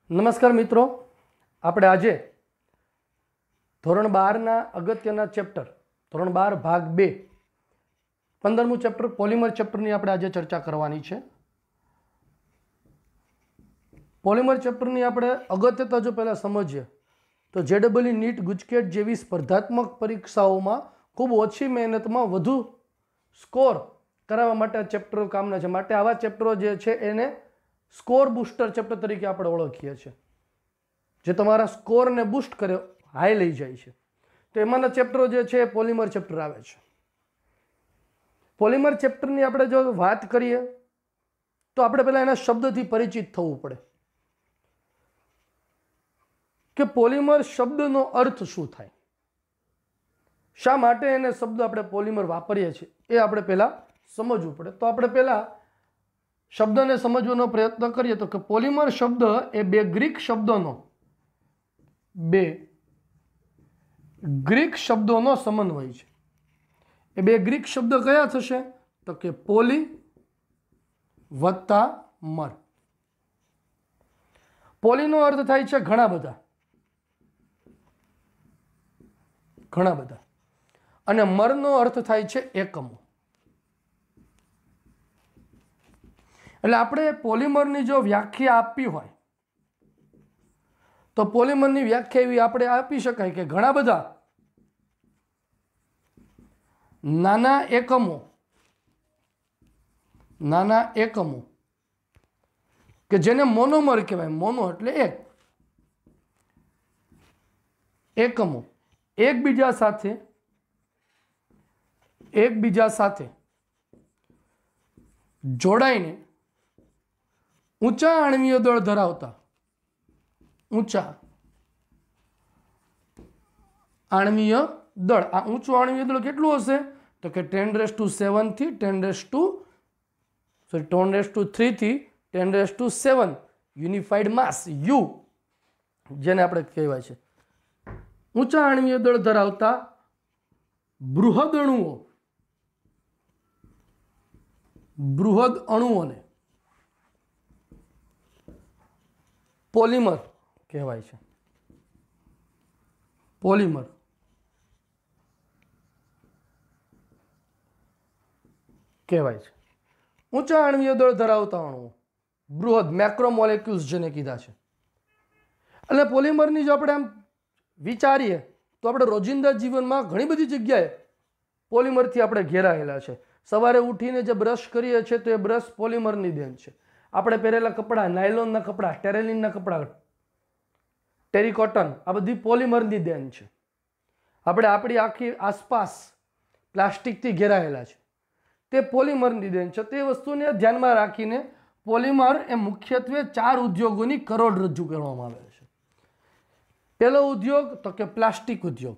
નમસ્કાર મિત્રો, આપણે આજે ધોરણ 12ના અગત્યના ચેપ્ટર ધોરણ 12 ભાગ 2 15મું ચેપ્ટર પોલિમર ચેપ્ટરની આપણે આજે ચર્ચા કરવાની છે. પોલિમર ચેપ્ટરની આપણે અગત્યતા જો પહેલાં સમજીએ તો જેડબલઈ નીટ ગુજકેટ જેવી સ્પર્ધાત્મક પરીક્ષાઓમાં ખૂબ ઓછી મહેનતમાં વધુ સ્કોર કરાવવા માટે આ ચેપ્ટરો કામના છે. માટે આવા ચેપ્ટરો જે છે એને સ્કોર બૂસ્ટર ચેપ્ટર તરીકે આપણે ઓળખીએ છીએ, જે તમારા સ્કોરને બૂસ્ટ કરે, હાઈ લઈ જાય છે. તો એમાંના ચેપ્ટરો જે છે એ પોલિમર ચેપ્ટર આવે છે. પોલિમર ચેપ્ટરની આપણે જો વાત કરીએ તો આપણે પહેલાં એના શબ્દથી પરિચિત થવું પડે કે પોલિમર શબ્દનો અર્થ શું થાય, શા માટે એને શબ્દ આપણે પોલિમર વાપરીએ છીએ એ આપણે પહેલાં સમજવું પડે. તો આપણે પહેલાં શબ્દને સમજવાનો પ્રયત્ન કરીએ તો કે પોલિમર શબ્દ એ બે ગ્રીક શબ્દોનો સમન્વય છે. એ બે ગ્રીક શબ્દ કયા થશે તો કે પોલી વત્તા મર. પોલીનો અર્થ થાય છે ઘણા બધા, અને મરનો અર્થ થાય છે એકમો. એટલે આપણે પોલિમરની જો વ્યાખ્યા આપવી હોય તો પોલિમરની વ્યાખ્યા એવી આપણે આપી શકાય કે ઘણા બધા નાના એકમો કે જેને મોનોમર કહેવાય. મોનો એટલે એક, એકમો એકબીજા સાથે જોડાઈને ઊંચા આણ્વીય દળ ધરાવતા આ ઊંચું આણ્વીય દળ કેટલું હશે તો કે 10⁻⁷ થી 10⁻3 થી 10⁻7 યુનિફાઈડ માસ યુ, જેને આપણે કહેવાય છે. ઊંચા આણ્વીય દળ ધરાવતા બૃહદ અણુઓને પોલિમર કહેવાય છે. પોલિમર કહેવાય છે. ઊંચા આણ્વીય દળ ધરાવતા અણુઓ, બૃહદ મેક્રોમોલેક્યુલ્સ જેને કીધા છે. એટલે પોલિમરની જો આપણે આમ વિચારીએ તો આપણે રોજિંદા જીવનમાં ઘણી બધી જગ્યાએ પોલિમરથી આપણે ઘેરાયેલા છે. સવારે ઉઠીને જે બ્રશ કરીએ છીએ તો એ બ્રશ પોલિમરની દેન છે. આપણે પહેરેલા કપડાં, નાયલોનના કપડાં, ટેરેલિનના કપડાં, ટેરિકોટન, આ બધી પોલિમરની દેન છે. આપણે આપણી આખી આસપાસ પ્લાસ્ટિકથી ઘેરાયેલા છે, તે પોલિમરની દેન છે. તે વસ્તુને ધ્યાનમાં રાખીને પોલિમર એ મુખ્યત્વે 4 ઉદ્યોગોની કરોડરજ્જુ કરવામાં આવે છે. પહેલો ઉદ્યોગ તો કે પ્લાસ્ટિક ઉદ્યોગ.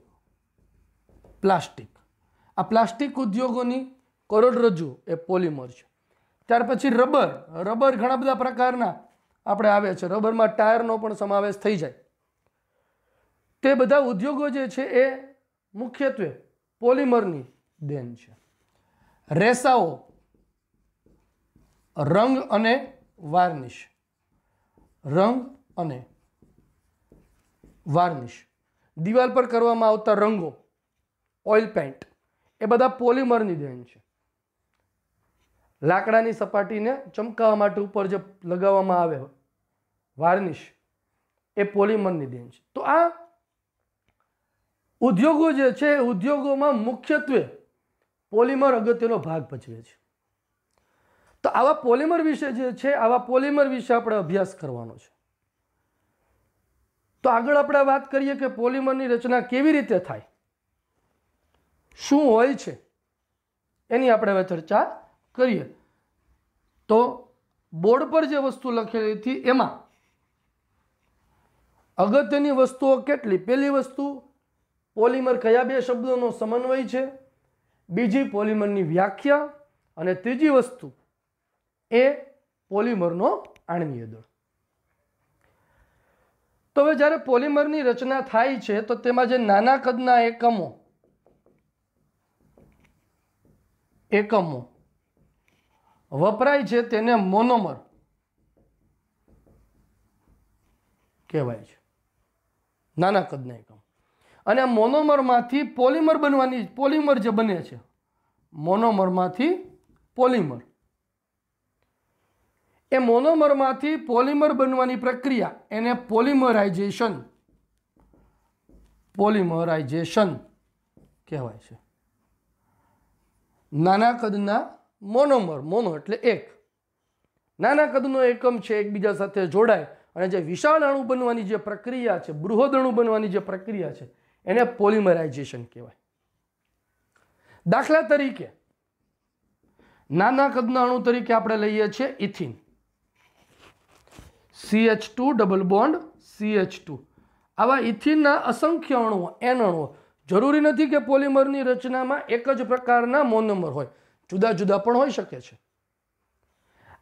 આ પ્લાસ્ટિક ઉદ્યોગોની કરોડરજ્જુ એ પોલિમર છે. ત્યાર પછી રબર ઘણા બધા પ્રકારના આપણે આવે છે. રબરમાં ટાયરનો પણ સમાવેશ થઈ જાય. તે બધા ઉદ્યોગો જે છે એ મુખ્યત્વે પોલિમરની દેન છે. રેસાઓ, રંગ અને વાર્નિશ, દિવાલ પર કરવામાં આવતા રંગો, ઓઇલ પેન્ટ, એ બધા પોલિમરની દેન છે. લાકડાની સપાટીને ચમકાવવા માટે ઉપર જે લગાવવામાં આવે વાર્નિશ, એ પોલિમરની દેન છે. તો આ ઉદ્યોગો જે છે એ ઉદ્યોગોમાં મુખ્યત્વે પોલિમર અગત્યનો ભાગ ભજવે છે. તો આવા પોલિમર વિશે આપણે અભ્યાસ કરવાનો છે. તો આગળ આપણે વાત કરીએ કે પોલિમરની રચના કેવી રીતે થાય, શું હોય છે, એની આપણે હવે ચર્ચા કરીએ. તો બોર્ડ પર જે વસ્તુ લખેલી હતી એમાં અગત્યની વસ્તુઓ કેટલી? પહેલી વસ્તુ, પોલિમર કયા બે શબ્દોનો સમન્વય છે. બીજી, પોલિમરની વ્યાખ્યા. અને ત્રીજી વસ્તુ એ પોલિમરનો આણ્વીય દળ. તો હવે જ્યારે પોલિમરની રચના થાય છે તો તેમાં જે નાના કદના એકમો વપરાય છે તેને મોનોમર કહેવાય છે, નાના કદના એકમ. અને આ મોનોમરમાંથી પોલિમર બનવાની, પોલિમર જે બને છે, મોનોમરમાંથી પોલિમર, એ મોનોમરમાંથી પોલિમર બનવાની પ્રક્રિયા એને પોલિમરાઇઝેશન કહેવાય છે. નાના કદના મોનોમર, મોનો એટલે એક, નાના કદનો એકમ છે એકબીજા સાથે જોડાય અને જે વિશાળ અણુ બનવાની જે પ્રક્રિયા છે, બૃહદ અણુ બનવાની જે પ્રક્રિયા છે, એને પોલિમરાઇઝેશન કહેવાય. દાખલા તરીકે નાના કદના અણુ તરીકે આપણે લઈએ છીએ ethene, CH2 double bond CH2. આવા ઇથિનના અસંખ્ય અણુઓ, N અણુઓ. જરૂરી નથી કે પોલિમરની રચનામાં એક જ પ્રકારના મોનોમર હોય, જુદા જુદા પણ હોઈ શકે છે.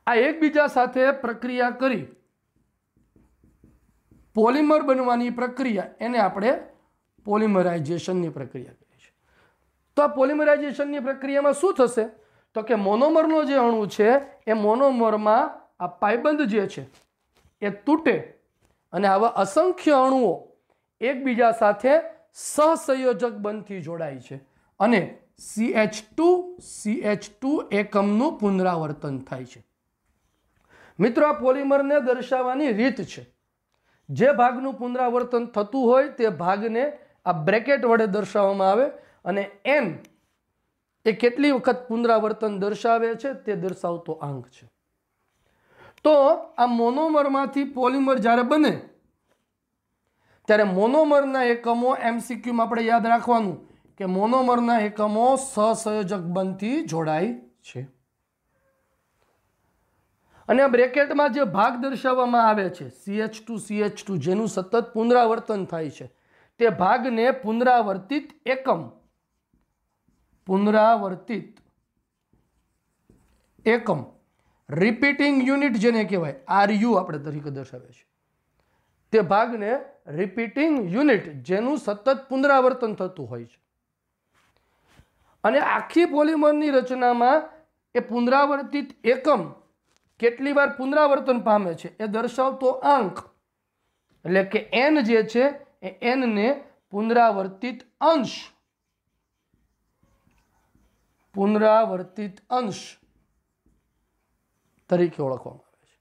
આ એકબીજા સાથે પ્રક્રિયા કરી પોલિમર બનવાની પ્રક્રિયા એને આપણે પોલિમરાઇઝેશનની પ્રક્રિયા કહીએ છીએ. તો આ પોલિમરાઇઝેશનની પ્રક્રિયામાં શું થશે? તો કે મોનોમરનો જે અણુ છે એ મોનોમરમાં આ પાયબંધ જે છે એ તૂટે અને આવા અસંખ્ય અણુઓ એકબીજા સાથે સહસંયોજક બનથી જોડાય છે અને CH2 એકમનું પુનરાવર્તન થાય છે. મિત્રો, આ પોલિમરને દર્શાવવાની રીત છે. જે ભાગનું પુનરાવર્તન થતું હોય તે ભાગને આ બ્રેકેટ વડે દર્શાવવામાં આવે અને n એ કેટલી વખત પુનરાવર્તન દર્શાવે છે તે દર્શાવતો આંક છે. તો આ મોનોમરમાંથી પોલિમર જ્યારે બને ત્યારે મોનોમરના એકમો, MCQમાં આપણે યાદ રાખવાનું કે મોનોમરના એકમો સહસંયોજક બંધથી જોડાય છે. અને આ બ્રેકેટમાં જે ભાગ દર્શાવવામાં આવે છે CH2 જેનું સતત પુનરાવર્તન થાય છે તે ભાગને પુનરાવર્તિત એકમ રિપીટિંગ યુનિટ જેને કહેવાય RU આપણે તરીકે દર્શાવે છે. તે ભાગને રિપીટિંગ યુનિટ જેનું સતત પુનરાવર્તન થતું હોય છે. અને આખી પોલિમરની રચનામાં એ પુનરાવર્તિત એકમ કેટલી વાર પુનરાવર્તન પામે છે એ દર્શાવતો આંક એટલે કે n જે છે એ n ને પુનરાવર્તિત અંશ તરીકે ઓળખવામાં આવે છે.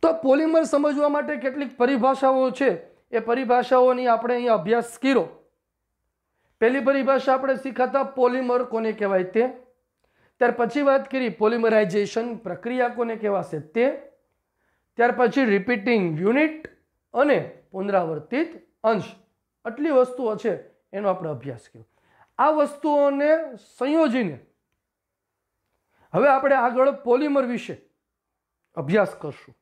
તો પોલિમર સમજવા માટે કેટલીક પરિભાષાઓ છે, એ પરિભાષાઓની આપણે અહીંયા અભ્યાસ કર્યો. પહેલી પરિભાષા આપણે શીખાતા પોલિમર કોને કહેવાય તે, ત્યાર પછી વાત કરી પોલિમરાઇઝેશન પ્રક્રિયા કોને કહેવાશે તે, ત્યાર પછી રિપીટિંગ યુનિટ અને પુનરાવર્તિત અંશ. આટલી વસ્તુઓ છે એનો આપણે અભ્યાસ કર્યો. આ વસ્તુઓને સંયોજીને હવે આપણે આગળ પોલિમર વિશે અભ્યાસ કરશું.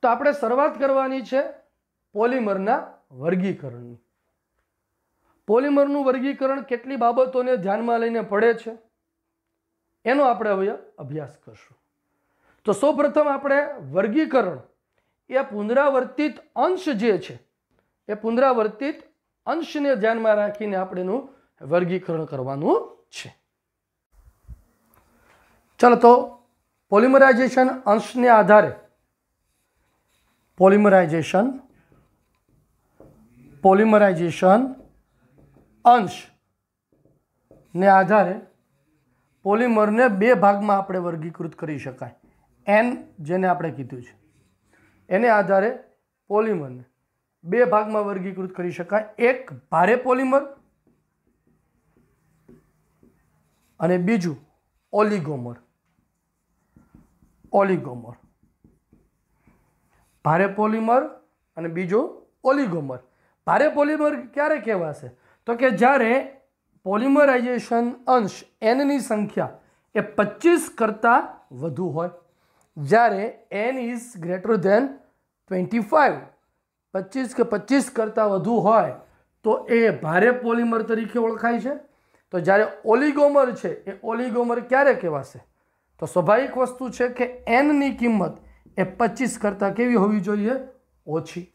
તો આપણે શરૂઆત કરવાની છે પોલિમરના વર્ગીકરણની. પોલિમરનું વર્ગીકરણ કેટલી બાબતોને ધ્યાનમાં લઈને પડે છે એનો આપણે હવે અભ્યાસ કરશું. તો સૌપ્રથમ આપણે વર્ગીકરણ એ પુનરાવર્તિત અંશ જે છે એ પુનરાવર્તિત અંશને ધ્યાનમાં રાખીને આપણે એનું વર્ગીકરણ કરવાનું છે. ચાલો, તો પોલિમરાઇઝેશન અંશને આધારે પોલિમરાઇઝેશન અંશને આધારે પોલિમરને બે ભાગમાં આપણે વર્ગીકૃત કરી શકાય. n જેને આપણે કીધું છે એને આધારે પોલિમરને બે ભાગમાં વર્ગીકૃત કરી શકાય. એક ભારે પોલિમર અને બીજું ઓલિગોમર. ભારે પોલિમર અને બીજો ઓલિગોમર. ભારે પોલિમર ક્યારે કહેવાશે? તો કે જ્યારે પોલિમરાઇઝેશન અંશ n ની સંખ્યા એ 25 કરતાં વધુ હોય. જ્યારે n ઇઝ ગ્રેટર ધેન 25, 25 કે 25 કરતાં વધુ હોય તો એ ભારે પોલિમર તરીકે ઓળખાય છે. તો જ્યારે ઓલિગોમર છે એ ઓલિગોમર ક્યારે કહેવાશે? તો સ્વાભાવિક વસ્તુ છે કે n ની કિંમત એ 25 કરતાં કેવી હોવી જોઈએ? ઓછી.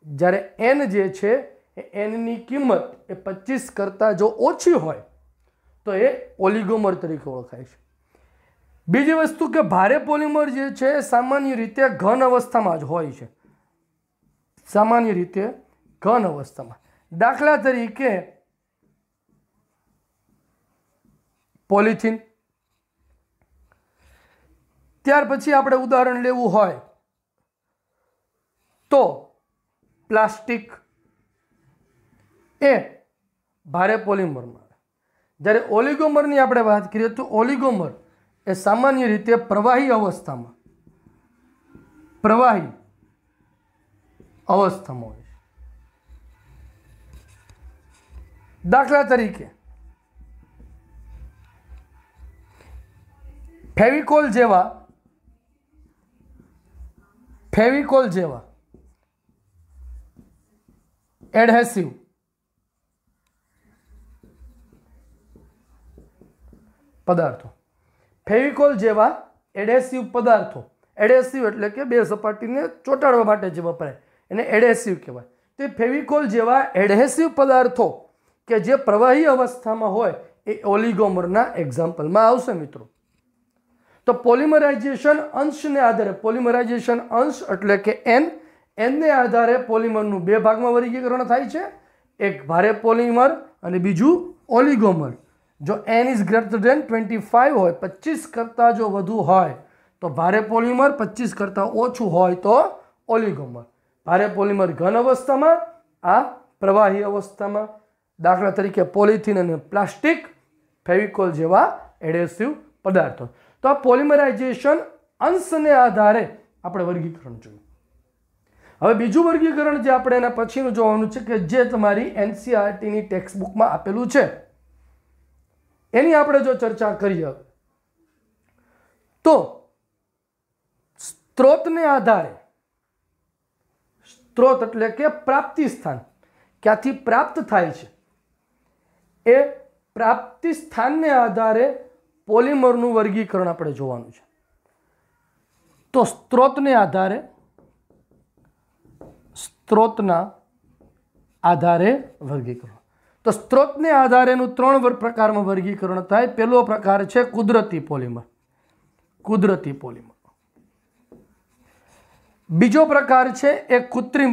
જ્યારે n જે છે એ n ની કિંમત એ 25 કરતાં જો ઓછી હોય તો એ ઓલિગોમર તરીકે ઓળખાય છે. બીજી વસ્તુ કે ભારે પોલિમર જે છે એ સામાન્ય રીતે ઘન અવસ્થામાં જ હોય છે. સામાન્ય રીતે ઘન અવસ્થામાં. દાખલા તરીકે પોલિથીન. ત્યાર પછી આપણે ઉદાહરણ લેવું હોય તો પ્લાસ્ટિક એ ભારે પોલિમરમાં. જ્યારે ઓલિગોમરની આપણે વાત કરીએ તો ઓલિગોમર એ સામાન્ય રીતે પ્રવાહી અવસ્થામાં હોય છે. દાખલા તરીકે ફેવિકોલ જેવા એડહેસિવ પદાર્થો. ફેવિકોલ જેવા એડહેસિવ પદાર્થો. એડહેસિવ એટલે કે બે સપાટીને ચોંટાડવા માટે જે વપરાય એને એડહેસિવ કહેવાય. તો ફેવિકોલ જેવા એડહેસિવ પદાર્થો કે જે પ્રવાહી અવસ્થામાં હોય એ ઓલિગોમરના એક્ઝામ્પલમાં આવશે મિત્રો. તો પોલિમરાઇઝેશન અંશને આધારે, પોલિમરાઇઝેશન અંશ એટલે કે એનને આધારે પોલિમરનું બે ભાગમાં વર્ગીકરણ થાય છે. એક ભારે પોલિમર અને બીજું ઓલિગોમર. જો n ઇઝ ગ્રેટર ધેન 25 હોય, 25 કરતાં જો વધુ હોય તો ભારે પોલિમર, 25 કરતાં ઓછું હોય તો ઓલિગોમર. ભારે પોલિમર ઘન અવસ્થામાં, આ પ્રવાહી અવસ્થામાં. દાખલા તરીકે પોલિથીન અને પ્લાસ્ટિક, ફેવિકોલ જેવા એડહેસિવ પદાર્થો. તો આ પોલિમરાઇઝેશન અંશને આધારે આપણે વર્ગીકરણ જોયું. હવે બીજું વર્ગીકરણ જે આપણે એના પછીનું જોવાનું છે કે જે તમારી NCERTની ટેક્સ્ટ બુકમાં આપેલું છે એની આપણે જો ચર્ચા કરીએ તો સ્ત્રોતને આધારે, સ્ત્રોત એટલે કે પ્રાપ્તિ સ્થાન, ક્યાંથી પ્રાપ્ત થાય છે એ પ્રાપ્તિ સ્થાનને આધારે પોલિમરનું વર્ગીકરણ આપણે જોવાનું છે. તો સ્ત્રોતના આધારે વર્ગીકરણ. તો સ્ત્રોતને આધારેનું 3 પ્રકારમાં વર્ગીકરણ થાય. પહેલો પ્રકાર છે કુદરતી પોલિમર. બીજો પ્રકાર છે એ કૃત્રિમ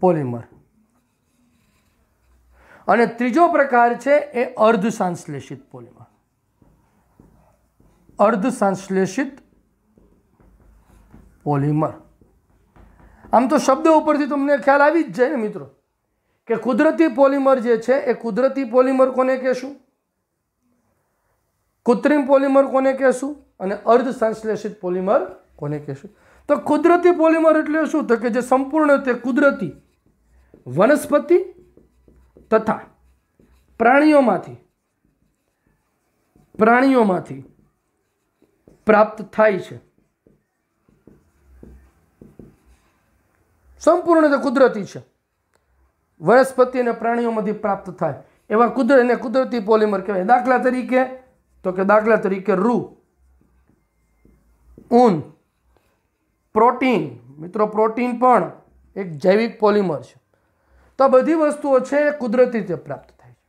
પોલિમર. અને ત્રીજો પ્રકાર છે એ અર્ધસંશ્લેષિત પોલિમર. આમ તો શબ્દ ઉપરથી તમને ખ્યાલ આવી જ જાય ને મિત્રો કે કુદરતી પોલિમર જે છે એ કુદરતી પોલિમર કોને કહેશું, કૃત્રિમ પોલિમર કોને કહેશું અને અર્ધસંશ્લેષિત પોલિમર કોને કહેશું. તો કુદરતી પોલિમર એટલે શું? તો કે જે સંપૂર્ણ રીતે કુદરતી વનસ્પતિ તથા પ્રાણીઓમાંથી પ્રાપ્ત થાય છે. સંપૂર્ણ રીતે કુદરતી છે, વનસ્પતિ અને પ્રાણીઓમાંથી પ્રાપ્ત થાય એવા કુદરતી પોલિમર કહેવાય. દાખલા તરીકે રૂ, ઊન, પ્રોટીન. મિત્રો પ્રોટીન પણ એક જૈવિક પોલિમર છે. તો આ બધી વસ્તુઓ છે એ કુદરતી રીતે પ્રાપ્ત થાય છે.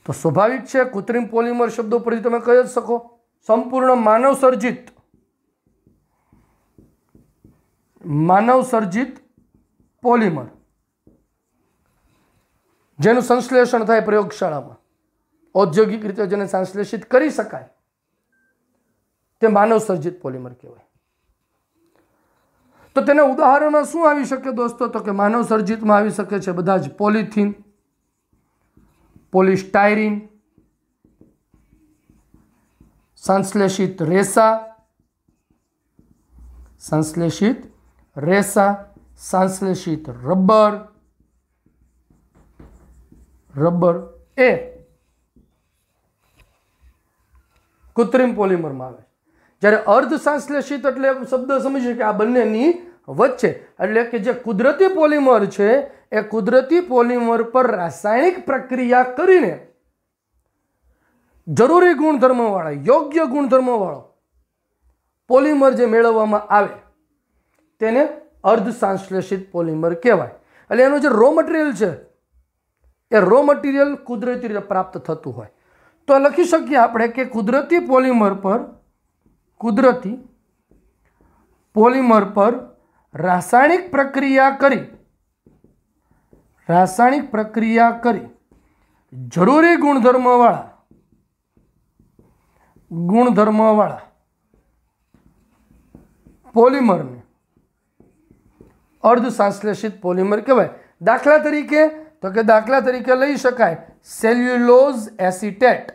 તો સ્વાભાવિક છે કૃત્રિમ પોલિમર શબ્દો પરથી તમે કહી જ શકો સંપૂર્ણ માનવ સર્જિત પોલિમર જેનું સંશ્લેષણ થાય પ્રયોગશાળામાં, ઔદ્યોગિક રીતે જેને સંશ્લેષિત કરી શકાય તે માનવ સર્જિત પોલિમર કહેવાય. તો તેના ઉદાહરણમાં શું આવી શકે દોસ્તો? તો કે માનવ સર્જિતમાં આવી શકે છે બધા જ પોલિથીન, પોલિસ્ટાયરીન, સંશ્લેષિત રેસા, સંશ્લેષિત રબર એ કૃત્રિમ પોલિમરમાં આવે. જ્યારે અર્ધ સંશ્લેષિત એટલે શબ્દ સમજીએ કે આ બંનેની વચ્ચે, એટલે કે જે કુદરતી પોલિમર છે એ કુદરતી પોલિમર પર રાસાયણિક પ્રક્રિયા કરીને જરૂરી ગુણધર્મવાળા, યોગ્ય ગુણધર્મવાળો પોલિમર જે મેળવવામાં આવે તેને અર્ધ સંશ્લેષિત પોલિમર કહેવાય. એટલે એનું જે રો મટીરિયલ છે એ રો મટીરિયલ કુદરતી રીતે પ્રાપ્ત થતું હોય. તો લખી શકીએ આપણે કે કુદરતી પોલિમર પર કુદરતી પોલિમર પર રાસાયણિક પ્રક્રિયા કરી જરૂરી ગુણધર્મવાળા પોલિમરને અર્ધસંશ્લેષિત પોલિમર કહેવાય. દાખલા તરીકે લઈ શકાય સેલ્યુલોઝ એસિટેટ,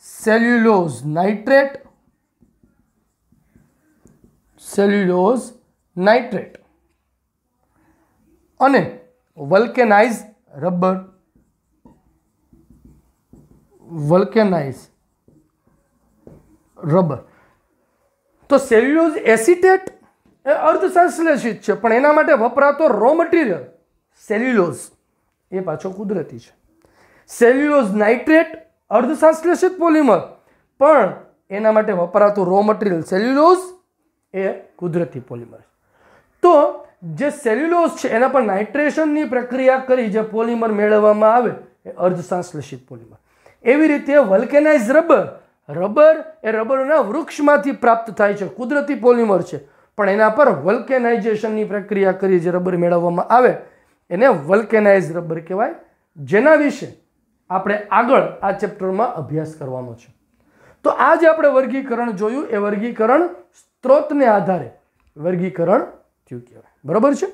સેલ્યુલોઝ નાઇટ્રેટ અને વલ્કેનાઇઝ રબર. તો સેલ્યુલોઝ એસિટેટ એ અર્ધસંશ્લેષિત છે, પણ એના માટે વપરાતો રો મટીરિયલ સેલ્યુલોઝ એ પાછો કુદરતી છે. સેલ્યુલોઝ નાઇટ્રેટ અર્ધસંશ્લેષિત પોલિમર, પણ એના માટે વપરાતું રો મટીરિયલ સેલ્યુલોઝ એ કુદરતી પોલિમર. તો જે સેલ્યુલોઝ છે એના પર નાઇટ્રેશનની પ્રક્રિયા કરી જે પોલિમર મેળવવામાં આવે એ અર્ધસંશ્લેષિત પોલિમર. એવી રીતે વલ્કેનાઇઝ રબર એ રબરના વૃક્ષમાંથી પ્રાપ્ત થાય છે, કુદરતી પોલિમર છે, પણ એના પર વલ્કેનાઇઝેશનની પ્રક્રિયા કરી જે રબર મેળવવામાં આવે એને વલ્કેનાઇઝ રબર કહેવાય, જેના વિશે આપણે આગળ આ ચેપ્ટરમાં અભ્યાસ કરવાનો છે. તો આ જે આપણે વર્ગીકરણ જોયું એ વર્ગીકરણ સ્ત્રોતને આધારે વર્ગીકરણ થયું કહેવાય. બરાબર છે.